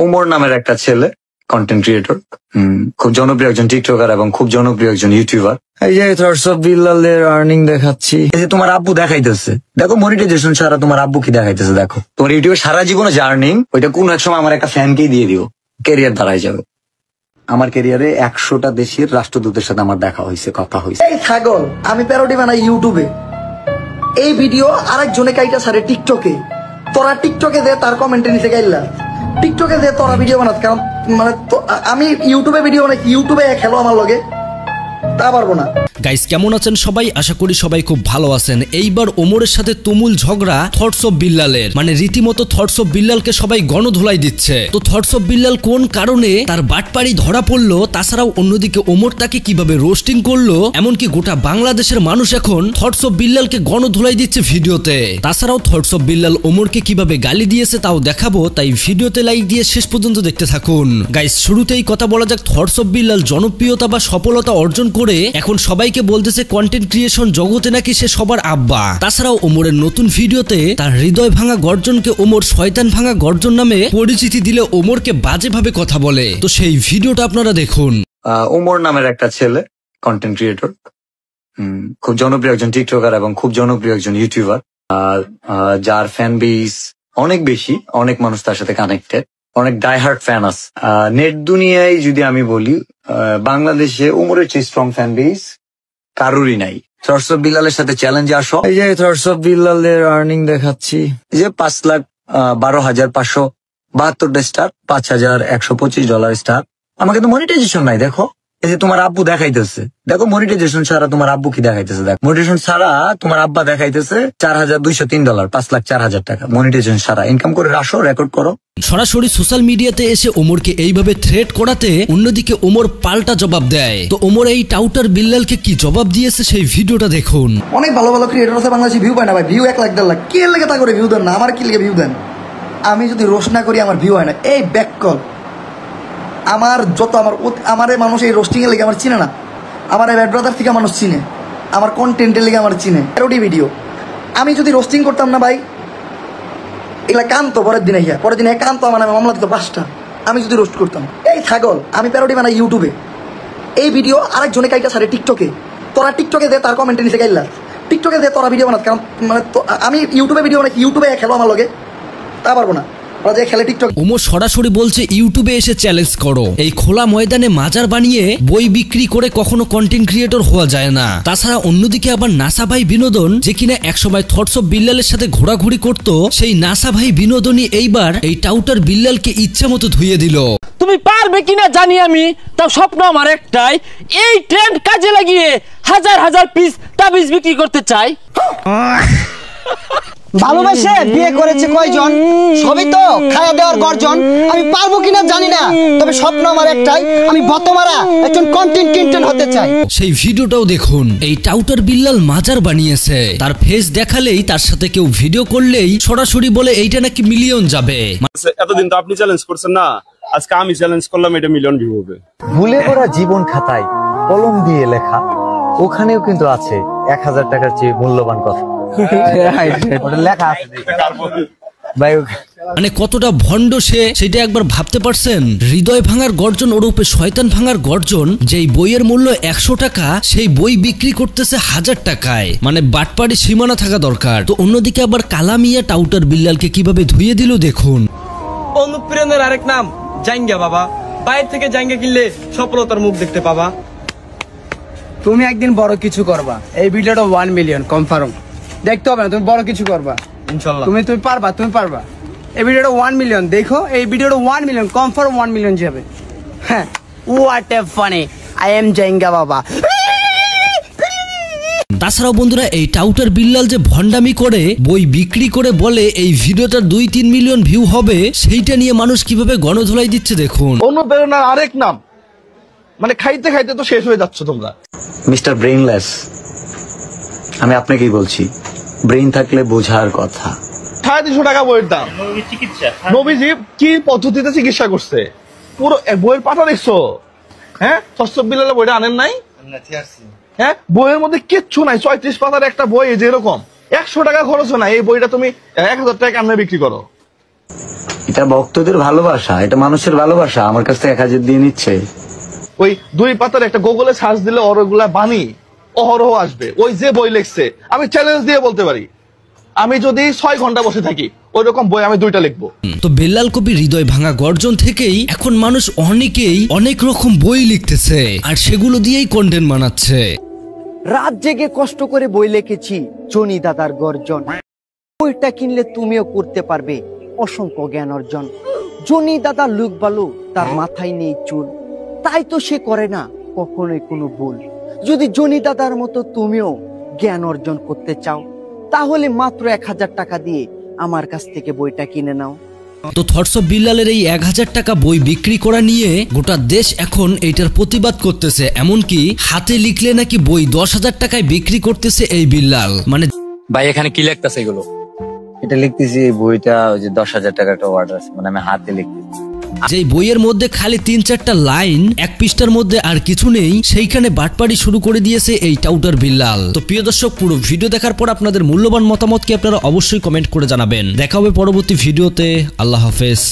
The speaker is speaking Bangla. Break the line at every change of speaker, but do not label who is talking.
ওমর নামের একটা ছেলে, কন্টেন্ট ক্রিয়েটর, খুব জনপ্রিয় একজন টিকটকার এবং খুব জনপ্রিয় একজন ইউটিউবার। এই যে থটস অফ বিল্লালের আর্নিং দেখাচ্ছি। এই যে তোমার আব্বু দেখাইতেছে, দেখো মনিটাইজেশন ছাড়া তোমার আব্বু কি দেখাইতেছে। দেখো তোমার ইউটিউবে সারা জীবনে যে আর্নিং, ওইটা কোন এক সময় আমার একটা ফ্যানকেই দিয়ে দিও, ক্যারিয়ার দাঁড়ায় যাবে। আমার ক্যারিয়ারে 100টা দেশের রাষ্ট্রদূতের সাথে আমার দেখা হয়েছে, কথা হয়েছে।
এই ছাগল, আমি প্যারোডি বানাই ইউটিউবে, এই ভিডিও আরেকজনে কাইটা সারে টিকটকে। তোরা টিকটকে দে তার কমেন্টে নিচে গাইলা, টিকটকে দে তোরা ভিডিও বানাত। কারণ মানে আমি ইউটিউবে ভিডিও বানাই, ইউটিউবে খেলো আমার লগে, তা পারবো না।
গাইস কেমন আছেন সবাই? আশা করি সবাই খুব ভালো আছেন। এইবার ওমরের সাথে তুমুল ঝগড়া থটস অফ বিল্লালের, মানে রীতিমতো থটস অফ বিল্লালকে সবাই গণধোলাই দিচ্ছে। তো থটস অফ বিল্লাল কোন কারণে তার বাটপাড়ি ধরা পড়লো, তাছাড়াও অন্যদিকে ওমর তাকে কিভাবে রোস্টিং করলো, এমনকি গোটা বাংলাদেশের মানুষ এখন থটস অফ বিল্লালকে গণধোলাই দিচ্ছে ভিডিওতে। তাছাড়াও থটস অফ বিল্লাল ওমরকে কিভাবে গালি দিয়েছে তাও দেখাবো, তাই ভিডিওতে লাইক দিয়ে শেষ পর্যন্ত দেখতে থাকুন। গাইস শুরুতেই কথা বলা যাক, থটস অফ বিল্লাল জনপ্রিয়তা বা সফলতা অর্জন করে এখন সবাইকে বলতেছে কন্টেন্ট ক্রিয়েশন জগতে নাকি সে সবার আব্বা। তাছাড়াও ওমরের নতুন ভিডিওতে তার হৃদয় ভাঙা গর্জনকে ওমর শয়তান ভাঙা গর্জন নামে পরিচিতি দিলে ওমরকে বাজেভাবে কথা বলে। তো সেই ভিডিওটা আপনারা দেখুন।
ওমর নামের একটা ছেলে, কন্টেন্ট ক্রিয়েটর, খুব জনপ্রিয় একজন টিকটকার এবং খুব জনপ্রিয় একজন ইউটিউবার, যার ফ্যান বেস অনেক বেশি, অনেক মানুষ তার সাথে কানেক্টেড, অনেক ডাইহার্ট ফ্যান আছে। নেট দুনিয়ায় যদি আমি বলি, বাংলাদেশে ওমরের চেয়ে স্ট্রং ফ্যান বেস কারোরই নাই। থটস অফ বিল্লালের সাথে চ্যালেঞ্জে আসো। এই যে থটস অফ বিল্লালের আর্নিং দেখাচ্ছি। এই যে $5,12,572 স্টার, $5,125 স্টার। আমাকে তো মনিটাইজেশন নাই। দেখো এই যে তোমার আব্বু দেখাইতেছে, দেখো মনিটাইজেশন ছাড়া তোমার আব্বু কি দেখাইতেছে। দেখো মনিটাইজেশন ছাড়া তোমার আব্বা দেখাইতেছে $4,203, $5,04,000 মনিটাইজেশন ছাড়া। ইনকাম করে আসো, রেকর্ড করো।
সরাসরি সোশ্যাল মিডিয়াতে এসে ওমরকে এইভাবে থ্রেট করাতে অন্যদিকে ওমর পাল্টা জবাব দেয়। তো ওমর এই টাউটার বিল্লালকে কি জবাব দিয়েছে সেই ভিডিওটা দেখুন।
অনেক ভালো ভালো ক্রিয়েটর আছে বাংলাদেশে, ভিউ পায় না ভাই, ভিউ 1 লাখ 1.5 লাখ। কে লেগে তা করে ভিউ দেন না? আমার কি লেগে ভিউ দেন? আমি যদি রোস্ট না করি আমার ভিউ হয় না। এই ব্যাককল আমার যত আমার মানুষ এই রোস্টিং এর লেগে আমার চিনে না, আমার এই ব্যাড ব্রাদার থেকে মানুষ চিনে, আমার কন্টেন্টের লেগে আমার চিনে। প্যারোডি ভিডিও আমি যদি রোস্টিং করতাম না ভাই, এগুলা কান্ত পরের দিনে কান্ত আমার নামে মামলা দিত 5টা, আমি যদি রোস্ট করতাম। এই ছাগল, আমি প্যারোডি বানাই ইউটিউবে, এই ভিডিও আরেকজনে কাইটা সারে টিকটকে। তোরা টিকটকে দে তার কমেন্টে নিচে গাইলা, টিকটকে দে তোরা ভিডিও বানাত। কারণ মানে আমি ইউটিউবে ভিডিও বানাই, ইউটিউবে খেলো আমার লগে, তা পারবো না।
ওমর সরাসরি বলছে ইউটিউবে এসে চ্যালেঞ্জ করো। এই খোলা ময়দানে মাজার বানিয়ে বই বিক্রি করে কখনো কন্টেন্ট ক্রিয়েটর হওয়া যায় না। তাছাড়া অন্যদিকে আবার নাসা ভাই বিনোদন, যে কিনা একসময় থটস অফ বিল্লালের সাথে ঘোরাঘুরি করত, সেই নাসা ভাই বিনোদনই এইবার এই টাউটার বিল্লালকে ইচ্ছা মতো ধুয়ে দিল।
তুমি পারবে কিনা জানি আমি, তাও স্বপ্ন আমার একটাই, এই ট্রেন্ড কাজে লাগিয়ে হাজার হাজার পিস তাবিজ বিক্রি করতে চাই।
ভালোবাসে বিয়ে করেছে কয়জন, সবই তো খাওয়া দেওয়ার গর্জন। আমি পারবো কিনা জানি না, তবে স্বপ্ন আমার একটাই, আমি বতমারা একজন কন্টেন্ট ক্রিয়েটর হতে চাই।
সেই ভিডিওটাও দেখুন। এই টাউটার বিল্লাল মাজার বানিয়েছে, তার ফেস দেখালেই, তার সাথে কেউ ভিডিও করলেই সরাসরি বলে এইটা নাকি মিলিয়ন যাবে।
এতদিন তো আপনি চ্যালেঞ্জ করছেন না, আজকে আমি চ্যালেঞ্জ করলাম, এটা মিলিয়ন ভিউ হবে।
ভুলে করা জীবন খাতায় কলম দিয়ে লেখা, ওখানেও কিন্তু আছে 1,000 টাকার চেয়ে মূল্যবান কথা লেখা আছে।
মানে কতটা ভণ্ড সে, সেটা একবার ভাবতে পারছেন? হৃদয় ভাঙার গর্জন ওরূপে শয়তান ভাঙার গর্জন, যেই বইয়ের মূল্য 100 টাকা, সেই বই বিক্রি করতেছে 1000 টাকায়। মানে বাটপাড়ি সীমানা থাকা দরকার। তো অন্যদিকে আবার কালামিয়া টাউটার বিল্লালকে কিভাবে ধুয়ে দিল দেখুন।
অনুপ্রেরণার আরেক নাম জাঙ্গা বাবা, বাইরে থেকে জাঙ্গা কিনলে সফলতার মুখ দেখতে পাবা।
তুমি একদিন বড় কিছু করবা, এই ভিডিওটা 1 মিলিয়ন কনফার্ম। দেখতে হবে না, তুমি বড় কিছু করবা ইনশাআল্লাহ। তুমি পারবা। এই ভিডিওটা 1 মিলিয়ন দেখো, এই ভিডিওটা 1 মিলিয়ন কনফার্ম 1 মিলিয়ন যাবে। হ্যাঁ, what a funny, I am Janga baba.
তাছাড়াও বন্ধুরা, এই টাউটার বিল্লাল যে ভণ্ডামি করে বই বিক্রি করে বলে এই ভিডিওটার 2-3 মিলিয়ন ভিউ হবে, সেইটা নিয়ে মানুষ কিভাবে গণধোলাই দিচ্ছে দেখুন।
অনুপ্রেরণার আরেক নাম, মানে খাইতে খাইতে তো শেষ হয়ে যাচ্ছে তোমরা।
মিস্টার ব্রেইনলেস, আমি আপনাকেই বলছি, ব্রেইন থাকলে বোঝার কথা।
350 টাকা বইয়ের দাম। নবীজি কি পদ্ধতিতে চিকিৎসা করছে, পুরো বইয়ের পাতা দেখছো? হ্যাঁ, থটস অফ বিল্লালের বইটা আনেন নাই? হ্যাঁ, বইয়ের মধ্যে কিচ্ছু নাই, 34 পাতার একটা বই, যেরকম 100 টাকা খরচ হয় না। এই বইটা তুমি 1000 টাকা কেমনে বিক্রি করো?
এটা ভক্তদের ভালোবাসা, এটা মানুষের ভালোবাসা। আমার কাছ থেকে 1000 দিয়ে নিচ্ছে।
ওই 2 পাতার একটা গুগলে সার্চ দিলে ওরগুলা বাণী অহরহ আসবে। ওই যে বই লিখছে, আমি চ্যালেঞ্জ দিয়ে বলতে পারি, আমি যদি 6 ঘন্টা বসে থাকি ওই রকম বই আমি 2টা লিখবো।
তো বেল্লাল কবির হৃদয় ভাঙা গর্জন থেকেই এখন মানুষ অনেকেই অনেক রকম বই লিখতেছে আর সেগুলো দিয়েই কন্টেন্ট বানাচ্ছে।
রাত জেগে কষ্ট করে বই লিখেছি জনি দাদার গর্জন, বইটা কিনলে তুমিও করতে পারবে অসংখ্য জ্ঞান অর্জন। জনি দাদার লুক বালু, তার মাথায় নেই চুল, তাই তো সে করে না কখনোই কোনো ভুল। যদি জনি দাদার মতো তুমিও জ্ঞান অর্জন করতে চাও তাহলে মাত্র 1000 টাকা দিয়ে আমার কাছ থেকে বইটা কিনে নাও।
তো থটস অফ বিল্লালের এই 1000 টাকা বই বিক্রি করা নিয়ে গোটা দেশ এখন এইটার প্রতিবাদ করতেছে, এমনকি হাতে লিখলে নাকি বই 10,000 টাকায় বিক্রি করতেছে এই বিল্লাল। মানে
ভাই এখানে কি লিখতেছে এগুলো?
এটা লিখতেছি এই বইটা ওই যে 10,000 টাকা একটা অর্ডার আছে, মানে আমি হাতে লিখতেছি।
যেই বইয়ের মধ্যে খালি 3-4টা লাইন, 1 পৃষ্ঠার মধ্যে আর কিছু নেই, সেইখানে বাটপাড়ি শুরু করে দিয়েছে এই টাউটার বিল্লাল। তো প্রিয় দর্শক, পুরো ভিডিও দেখার পর আপনাদের মূল্যবান মতামত কি আপনারা অবশ্যই কমেন্ট করে জানাবেন। দেখা হবে পরবর্তী ভিডিওতে। আল্লাহ হাফেজ।